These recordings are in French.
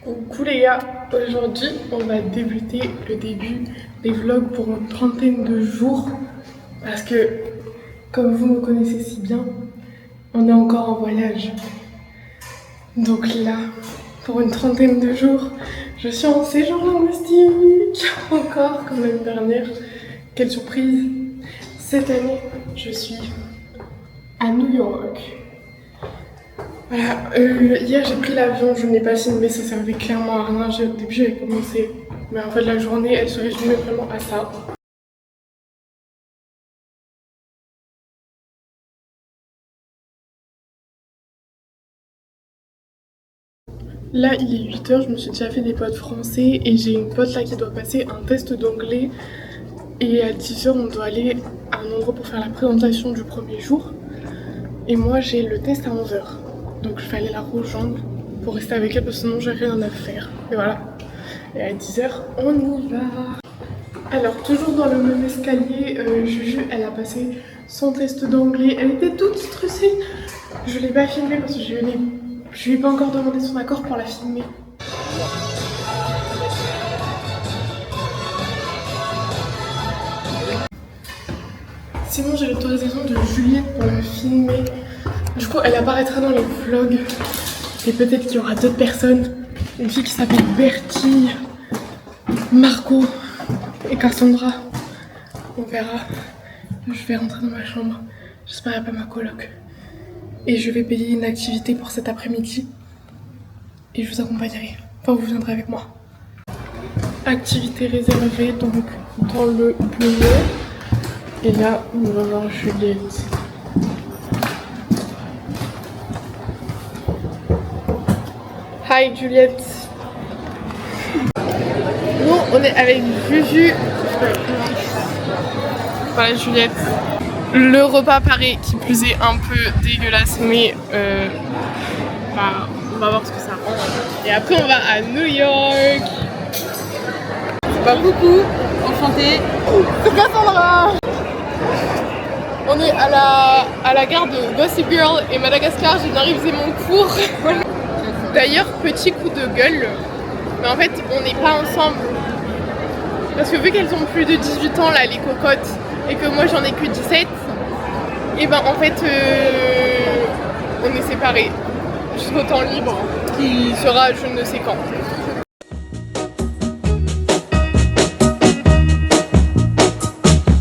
Coucou les gars, aujourd'hui on va débuter le début des vlogs pour une trentaine de jours parce que comme vous me connaissez si bien, on est encore en voyage. Donc là, pour une trentaine de jours, je suis en séjour linguistique encore comme l'année dernière. Quelle surprise! Cette année, je suis à New York. Voilà, hier j'ai pris l'avion, je n'ai pas filmé, ça servait clairement à rien. Au début j'avais commencé, mais en fait la journée elle se résumait vraiment à ça. Là il est 8 h, je me suis déjà fait des potes français et j'ai une pote là qui doit passer un test d'anglais. Et à 10 h on doit aller à un endroit pour faire la présentation du premier jour. Et moi j'ai le test à 11 h. Donc je vais aller la rejoindre pour rester avec elle parce que sinon j'ai rien à faire. Et voilà. Et à 10 h on y va. Alors toujours dans le même escalier, Juju elle a passé son test d'anglais. Elle était toute stressée. Je l'ai pas filmée parce que je lui ai pas encore demandé son accord pour la filmer. Sinon j'ai l'autorisation de Juliette pour la filmer. Du coup elle apparaîtra dans les vlogs. Et peut-être qu'il y aura d'autres personnes. Une fille qui s'appelle Bertie, Margot et Cassandra. On verra. Je vais rentrer dans ma chambre. J'espère qu'il n'y a pas ma coloc. Et je vais payer une activité pour cet après-midi. Et je vous accompagnerai. Enfin vous viendrez avec moi. Activité réservée donc dans le milieu. Et là, on va voir Juliette. Hi Juliette. Nous, on est avec Juju. Voilà Juliette. Le repas paraît qui plus est un peu dégueulasse, mais on va voir ce que ça rend. Et après, on va à New York. Bah coucou, enchantée. C'est Cassandra. On est à la gare de Gossip Girl et Madagascar, j'ai bien révisé mon cours. D'ailleurs, petit coup de gueule, mais en fait on n'est pas ensemble. Parce que vu qu'elles ont plus de 18 ans là, les cocottes, et que moi j'en ai que 17, et ben en fait on est séparés. Jusqu'au temps libre, qui sera je ne sais quand.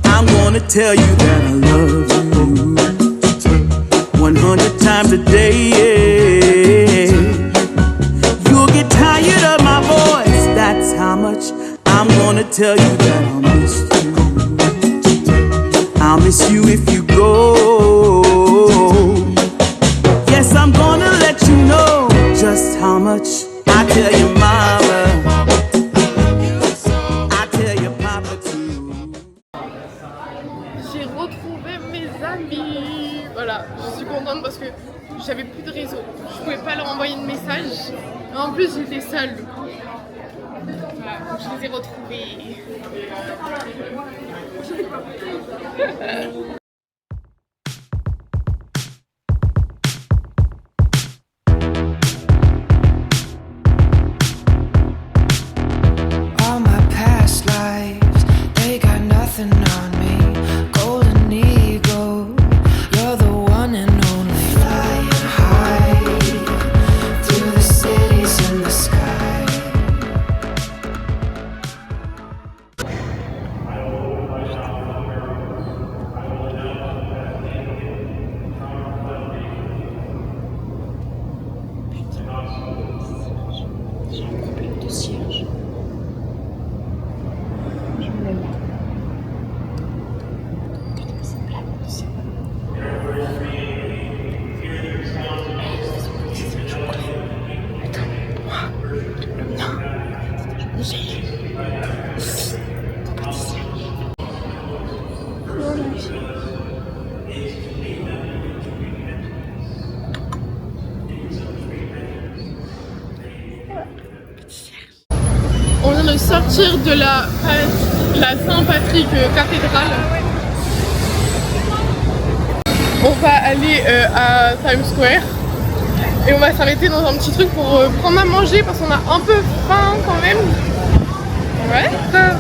I'm gonna tell you that I love you 100 times a day. You'll get tired of my voice, that's how much I'm gonna tell you that I'll miss you. I'll miss you if you go. Yes, I'm gonna let you know just how much I tell your mama, I tell your papa too. J'ai retrouvé mes amis. Voilà, je suis contente parce que j'avais plus de réseau. Je pouvais pas leur envoyer de message. En plus, j'étais seule. Voilà, donc je les ai retrouvés. All my past lives, they got nothing on me. Golden eagle, you're the one and only. Flying high through the cities in the sky. J'ai un problème de siège. Je me lève là. Putain, c'est une blague de siège. Attends, moi, le mien, j'ai ici, ton petit siège. On vient de sortir de la Saint-Patrick cathédrale. On va aller à Times Square. Et on va s'arrêter dans un petit truc pour prendre à manger parce qu'on a un peu faim quand même. Ouais,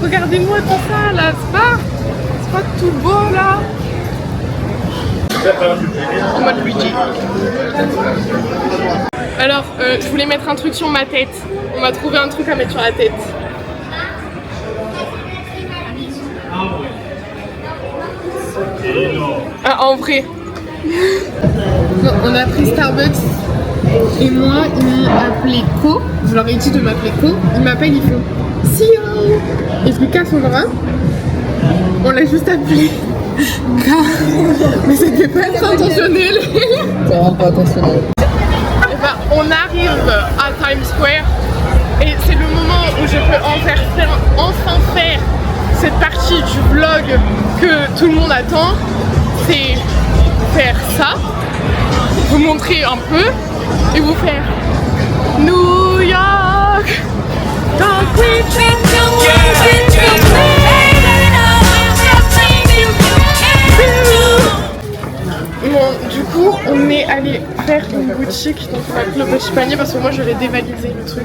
regardez-moi tout ça là, c'est pas tout beau là. En mode budget. Alors, je voulais mettre un truc sur ma tête. On m'a trouvé un truc à mettre sur la tête. Ah, en vrai. Bon, on a pris Starbucks. Et moi, il m'a appelé Co. Je leur ai dit de m'appeler Co. Il m'appelle, ils font CEO. Et je lui casse son bras. On l'a juste appelé K. Mais c'était pas être intentionnel. C'est vraiment pas intentionnel. Et ben, on arrive à Times Square. Et c'est le moment où je peux enfin faire cette partie du vlog que tout le monde attend. C'est faire ça. Vous montrer un peu. Et vous faire New York. Bon, du coup, on est allé faire une boutique, donc on a pris le petit panier parce que moi je vais dévaliser le truc.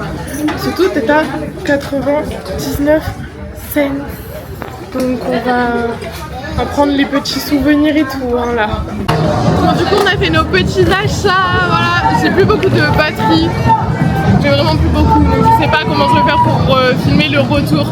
Surtout, t'es à 99 cents. Donc on va prendre les petits souvenirs et tout, hein, là. Bon, du coup, on a fait nos petits achats, voilà. J'ai plus beaucoup de batterie. J'ai vraiment plus beaucoup, donc je sais pas comment je vais faire pour filmer le retour.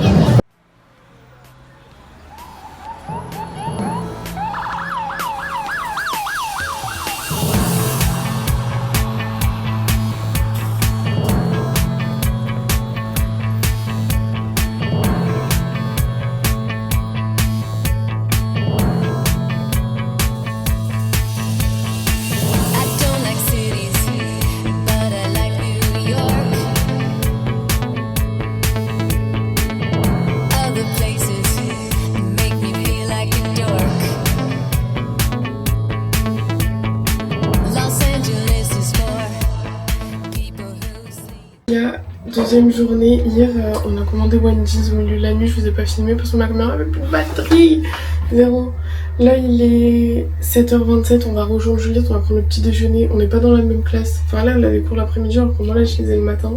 Deuxième journée, hier on a commandé Wendy's au milieu de la nuit, je vous ai pas filmé parce que ma caméra avait plus de batterie, zéro. Là il est 7h27, on va rejoindre Juliette, on va prendre le petit déjeuner, on n'est pas dans la même classe, enfin là elle a des cours l'après-midi alors que moi là je les ai le matin.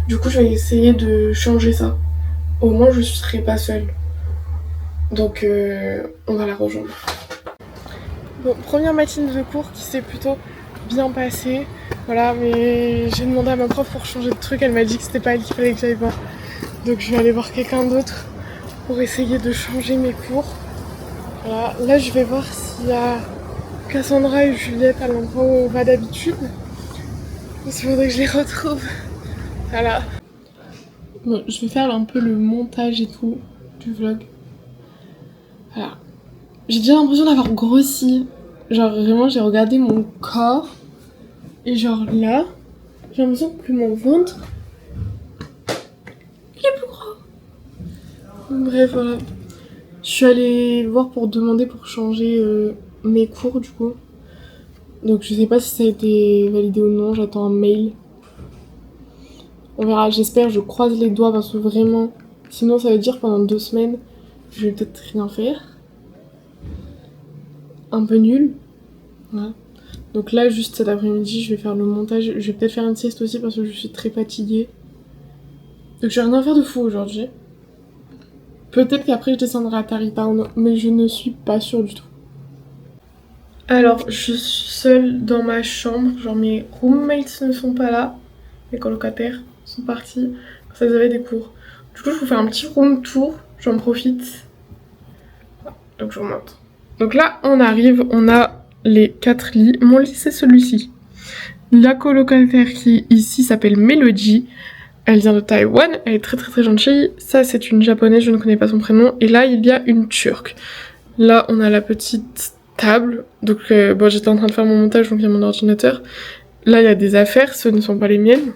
Du coup je vais essayer de changer ça, au moins je serai pas seule, donc on va la rejoindre. Bon, première matinée de cours qui s'est plutôt bien passée. Voilà, mais j'ai demandé à ma prof pour changer de truc, elle m'a dit que c'était pas elle qu'il fallait que j'aille voir. Donc je vais aller voir quelqu'un d'autre pour essayer de changer mes cours. Voilà, là je vais voir s'il y a Cassandra et Juliette à l'endroit où on va d'habitude. Il faudrait que je les retrouve. Voilà. Bon, je vais faire un peu le montage et tout du vlog. Voilà. J'ai déjà l'impression d'avoir grossi. Genre vraiment j'ai regardé mon corps. Et genre là, j'ai l'impression que mon ventre, il est plus gros. Bref, voilà. Je suis allée voir pour demander pour changer mes cours du coup. Donc je sais pas si ça a été validé ou non, j'attends un mail. On verra, j'espère, je croise les doigts parce que vraiment, sinon ça veut dire pendant 2 semaines, je vais peut-être rien faire. Un peu nul. Voilà. Donc là, juste cet après-midi, je vais faire le montage. Je vais peut-être faire une sieste aussi parce que je suis très fatiguée. Donc je vais rien faire de fou aujourd'hui. Peut-être qu'après je descendrai à Tarrytown, mais je ne suis pas sûre du tout. Alors, je suis seule dans ma chambre. Genre mes roommates ne sont pas là. Mes colocataires sont partis parce qu'ils avaient des cours. Du coup, je vous fais un petit room tour. J'en profite. Donc je vous montre. Donc là, on arrive, on a les 4 lits. Mon lit, c'est celui-ci. La colocataire qui ici s'appelle Melody. Elle vient de Taïwan, elle est très très très gentille. Ça, c'est une japonaise, je ne connais pas son prénom. Et là, il y a une turque. Là, on a la petite table. Donc, bon, j'étais en train de faire mon montage, donc il y a mon ordinateur. Là, il y a des affaires, ce ne sont pas les miennes.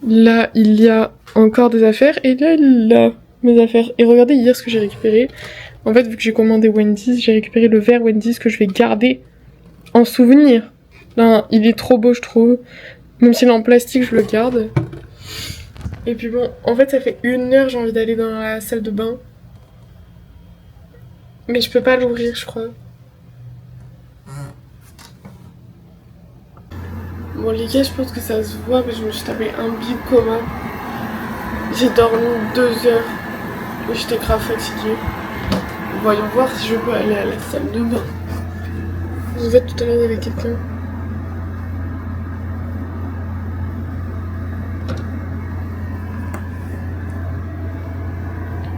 Là, il y a encore des affaires. Et là, il y a mes affaires. Et regardez hier ce que j'ai récupéré. En fait, vu que j'ai commandé Wendy's, j'ai récupéré le verre Wendy's que je vais garder en souvenir. Là, il est trop beau, je trouve. Même s'il est en plastique, je le garde. Et puis bon, en fait, ça fait 1 heure, j'ai envie d'aller dans la salle de bain. Mais je peux pas l'ouvrir, je crois. Bon les gars, je pense que ça se voit, mais je me suis tapé un big coma. J'ai dormi 2 heures et j'étais grave fatiguée. Voyons voir si je peux aller à la salle de bain. Vous êtes tout à l'heure avec quelqu'un?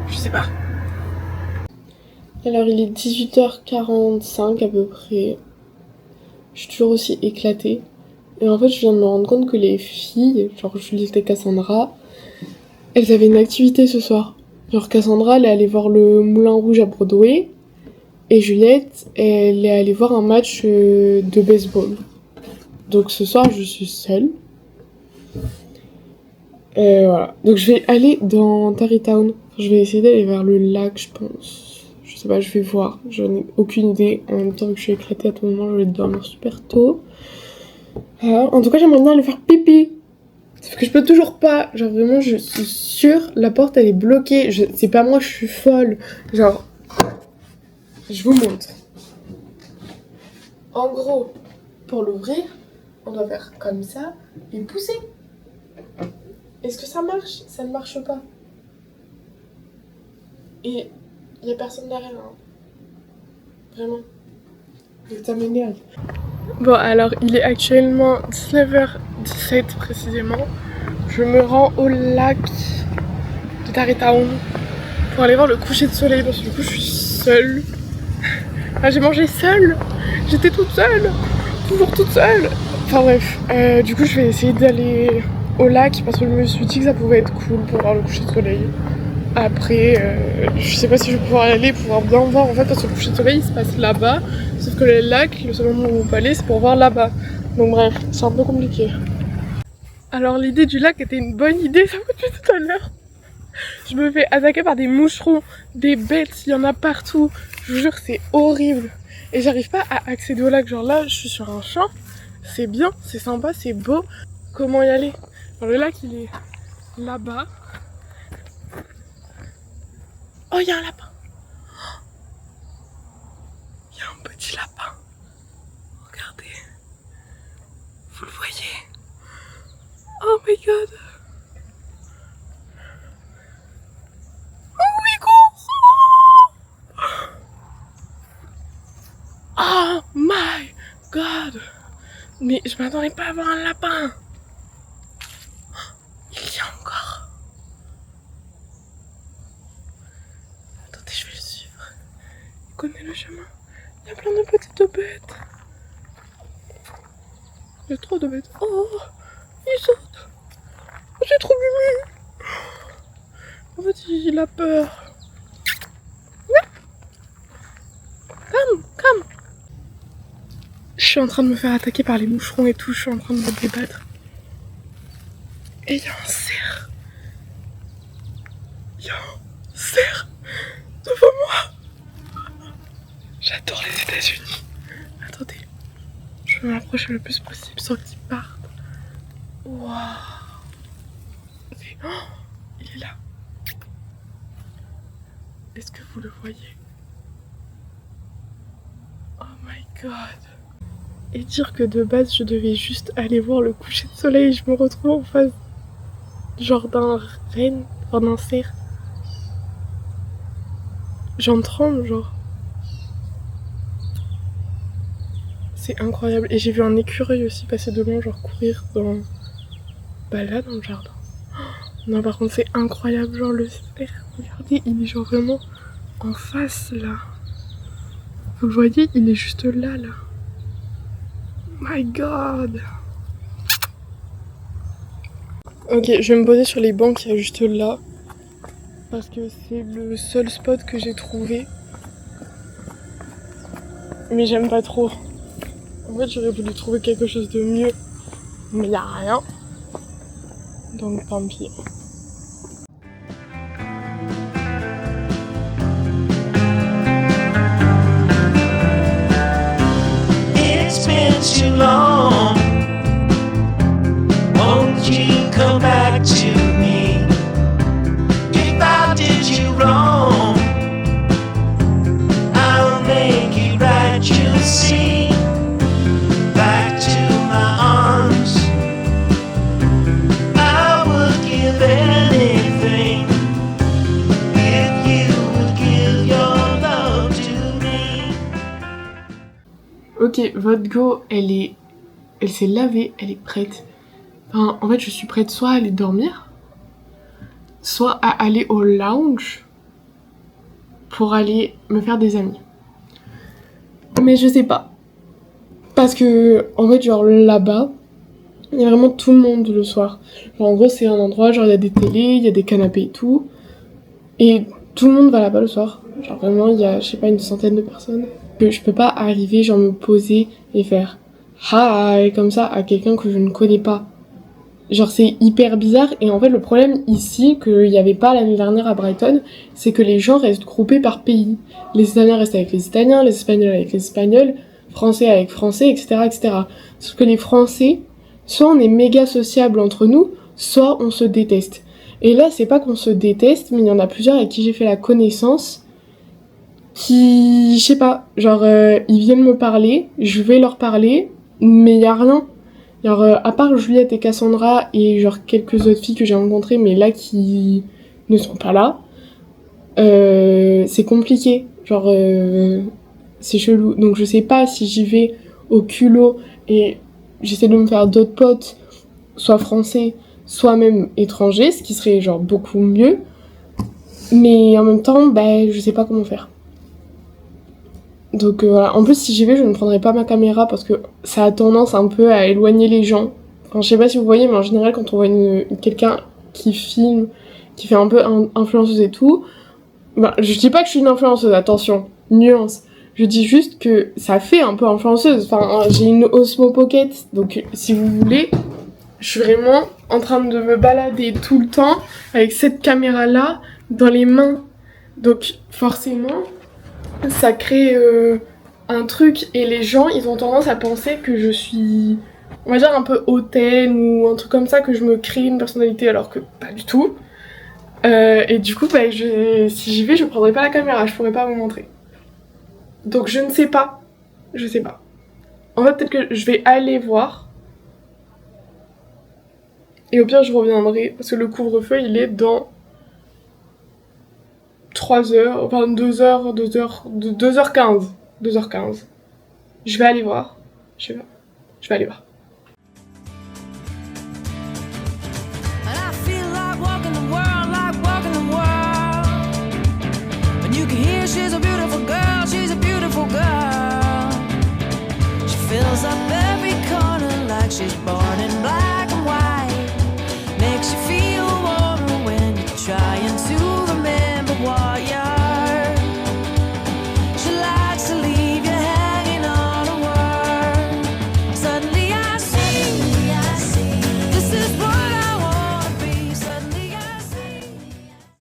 Je sais pas. Alors il est 18h45 à peu près. Je suis toujours aussi éclatée. Et en fait je viens de me rendre compte que les filles, genre Juliette et Cassandra, elles avaient une activité ce soir. Genre Cassandra elle est allée voir le Moulin Rouge à Broadway. Et Juliette elle est allée voir un match de baseball. Donc ce soir je suis seule. Voilà. Donc je vais aller dans Tarrytown. Je vais essayer d'aller vers le lac je pense. Je sais pas, je vais voir. J'en ai aucune idée. En même temps que je suis éclatée à tout moment, je vais dormir super tôt. En tout cas, j'aimerais bien aller faire pipi. Sauf que je peux toujours pas. Genre vraiment, je suis sûre, la porte elle est bloquée. C'est pas moi, je suis folle. Genre, je vous montre. En gros, pour l'ouvrir, on doit faire comme ça et pousser. Est-ce que ça marche? Ça ne marche pas. Et il y a personne derrière, hein. Vraiment. Donc ça m'énerve. Bon alors, il est actuellement 19h17 précisément. Je me rends au lac de Tarrytown pour aller voir le coucher de soleil parce que du coup je suis seule. Ah, j'ai mangé seule. J'étais toute seule. Toujours toute seule. Enfin bref, du coup je vais essayer d'aller au lac parce que je me suis dit que ça pouvait être cool pour voir le coucher de soleil. Après, je sais pas si je vais pouvoir y aller, pouvoir bien voir en fait parce que le coucher de soleil il se passe là-bas. Sauf que le lac, le seul moment où on peut aller c'est pour voir là-bas. Donc bref, c'est un peu compliqué. Alors l'idée du lac était une bonne idée, ça me fait tout à l'heure. Je me fais attaquer par des moucherons, des bêtes, il y en a partout. Je vous jure c'est horrible. Et j'arrive pas à accéder au lac, genre là je suis sur un champ. C'est bien, c'est sympa, c'est beau. Comment y aller? Alors, le lac il est là-bas. Oh, il y a un lapin. Il y a un petit lapin. Regardez. Vous le voyez? Oh my god. Oh, il court. Oh my god. Mais je m'attendais pas à voir un lapin. Il y a encore. Attendez, je vais le suivre. Il connaît le chemin. Il y a plein de petites bêtes. Il y a trop de bêtes. Oh, il saute. Oh, c'est trop mimi. En fait, il a peur. Come. Je suis en train de me faire attaquer par les moucherons et tout. Je suis en train de me débattre. Et il y a un cerf. Il y a un cerf devant moi. J'adore les États-Unis. Attendez. Je vais m'approcher le plus possible sans qu'il parte. Waouh. Oh, il est là. Est-ce que vous le voyez? Oh my god. Et dire que de base je devais juste aller voir le coucher de soleil, je me retrouve en face genre d'un renne, enfin d'un cerf. J'en tremble genre. C'est incroyable. Et j'ai vu un écureuil aussi passer devant, genre courir dans... Bah là dans le jardin. Non par contre c'est incroyable, genre le cerf, regardez, il est genre vraiment en face là. Vous le voyez, il est juste là. My god. Ok, je vais me poser sur les bancs qu'il y a juste là. Parce que c'est le seul spot que j'ai trouvé. Mais j'aime pas trop. En fait, j'aurais voulu trouver quelque chose de mieux. Mais y a rien. Donc tant pis. It's been too long. Won't you come back to me? If I did you wrong, I'll make it right, you'll see. Back to my arms. ok, votre go, elle s'est lavée, elle est prête. Enfin, en fait, je suis prête soit à aller dormir, soit à aller au lounge pour aller me faire des amis. Mais je sais pas. Parce que, en fait, genre là-bas, il y a vraiment tout le monde le soir. Genre, en gros, c'est un endroit, genre, il y a des télés, il y a des canapés et tout. Et tout le monde va là-bas le soir. Genre, vraiment, il y a, je sais pas, une centaine de personnes. Que je peux pas arriver, genre, me poser et faire hi comme ça à quelqu'un que je ne connais pas. Genre, c'est hyper bizarre. Et en fait, le problème ici, qu'il y avait pas l'année dernière à Brighton, c'est que les gens restent groupés par pays. Les Italiens restent avec les Italiens, les Espagnols avec les Espagnols, Français avec Français, etc., etc. Sauf que les Français, soit on est méga sociable entre nous, soit on se déteste. Et là, c'est pas qu'on se déteste, mais il y en a plusieurs avec qui j'ai fait la connaissance qui, je sais pas, genre, ils viennent me parler, je vais leur parler, mais il y a rien. Genre, à part Juliette et Cassandra et genre quelques autres filles que j'ai rencontrées, mais là qui ne sont pas là, c'est compliqué. Genre, c'est chelou. Donc je sais pas si j'y vais au culot et j'essaie de me faire d'autres potes, soit français, soit même étrangers, ce qui serait genre beaucoup mieux. Mais en même temps, bah, je sais pas comment faire. Donc voilà, en plus si j'y vais je ne prendrai pas ma caméra parce que ça a tendance un peu à éloigner les gens. Enfin je sais pas si vous voyez mais en général quand on voit quelqu'un qui filme, qui fait un peu influenceuse et tout, bah, je dis pas que je suis une influenceuse, attention, nuance. Je dis juste que ça fait un peu influenceuse. Enfin j'ai une Osmo Pocket donc si vous voulez, je suis vraiment en train de me balader tout le temps avec cette caméra là dans les mains. Donc forcément ça crée un truc et les gens ils ont tendance à penser que je suis on va dire un peu hautaine ou un truc comme ça, que je me crée une personnalité alors que pas du tout. Et du coup bah, si j'y vais je prendrai pas la caméra, je pourrais pas vous montrer. Donc je ne sais pas, je sais pas. En fait peut-être que je vais aller voir et au pire je reviendrai parce que le couvre-feu il est dans 3 heures, enfin 2h15. Je vais aller voir. Je vais aller voir.